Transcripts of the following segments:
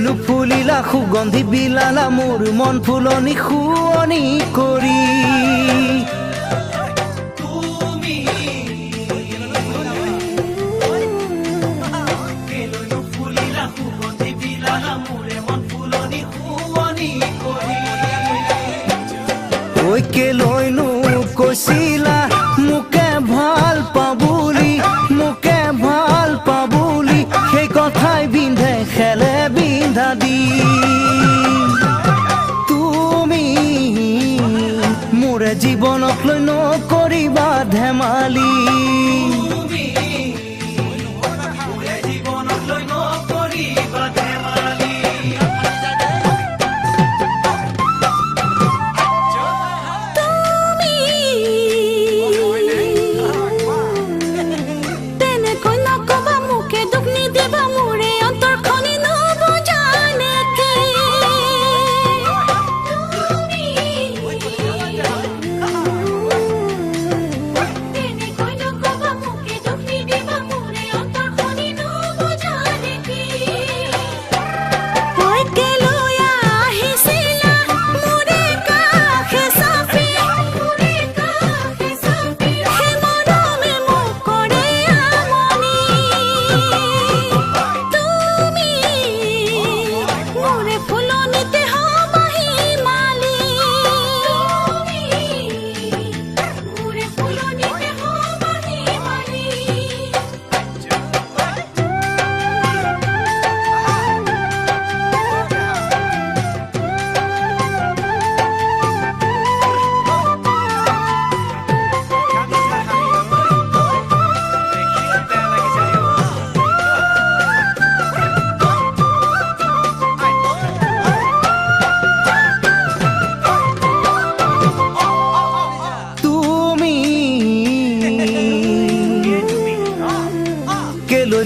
কেলৈনো ফুলিলা সুগন্ধি বিলালা মোৰ মন ফুলনি শুৱনি কৰি ঐ কেলৈনো কৈছিলা মোকে ভাল পাবুলি মোকে ভাল পাবুলি সেই কথাই বিন্ধে খেলে বিন্ধা দি তুমি মোৰে জীৱনক লৈ নকৰিবা ধেমালি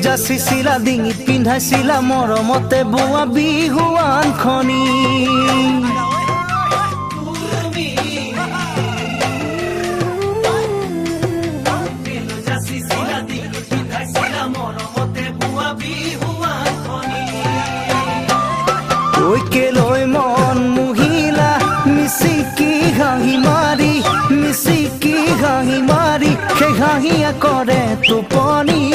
যাচিছিলা ডিঙিত পিন্ধাইছিলা মৰমতে বোৱা বিহুৱানখনি ঐ কেলৈ মন মুহিলা মিচিকি হাঁহি মাৰি সেই হাঁহিয়া কৰে টোপনি